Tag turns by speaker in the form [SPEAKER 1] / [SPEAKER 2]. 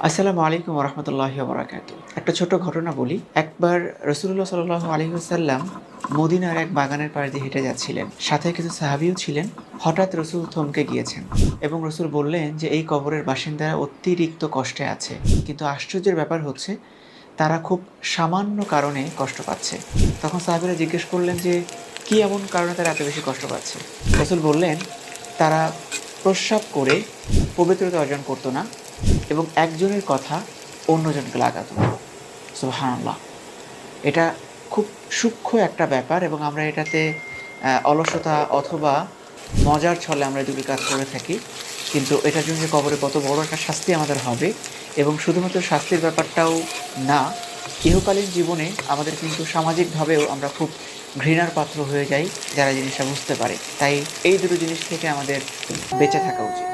[SPEAKER 1] আসসালামু আলাইকুম ওয়া রাহমাতুল্লাহি ওয়া বারাকাতুহু। একটা ছোট ঘটনা বলি। একবার রাসূলুল্লাহ সাল্লাল্লাহু আলাইহি ওয়াসাল্লাম মদিনার এক বাগানের পাশ দিয়ে হেঁটে যাচ্ছিলেন। সাথে কিছু সাহাবীও ছিলেন। হঠাৎ রাসূল থমকে গিয়েছেন এবং রাসূল বললেন যে, "এই কবরের বাসিন্দারা অতিরিক্ত কষ্টে আছে। কিন্তু আশ্চর্যের ব্যাপার হচ্ছে তারা খুব সামান্য কারণে কষ্ট পাচ্ছে।" তখন সাহাবীরা জিজ্ঞেস করলেন যে, "কি এমন কারণে তারা এত বেশি কষ্ট পাচ্ছে?" রাসূল বললেন, "তারা প্রস্রাব করে পবিত্রতা অর্জন করত না এবং একজনের কথা অন্যজনকে লাগাতো।" সুবহানাল্লাহ! এটা খুব সূক্ষ্ম একটা ব্যাপার এবং আমরা এটাতে অলসতা অথবা মজার ছলে আমরা এই দুটি কাজ করে থাকি। কিন্তু এটার জন্য যে কবরে কত বড় একটা শাস্তি আমাদের হবে এবং শুধুমাত্র শাস্তির ব্যাপারটাও না, ইহকালীন জীবনে আমাদের কিন্তু সামাজিকভাবেও আমরা খুব ঘৃণার পাত্র হয়ে যাই যারা জিনিসটা বুঝতে পারে। তাই এই দুটো জিনিস থেকে আমাদের বেঁচে থাকা উচিত।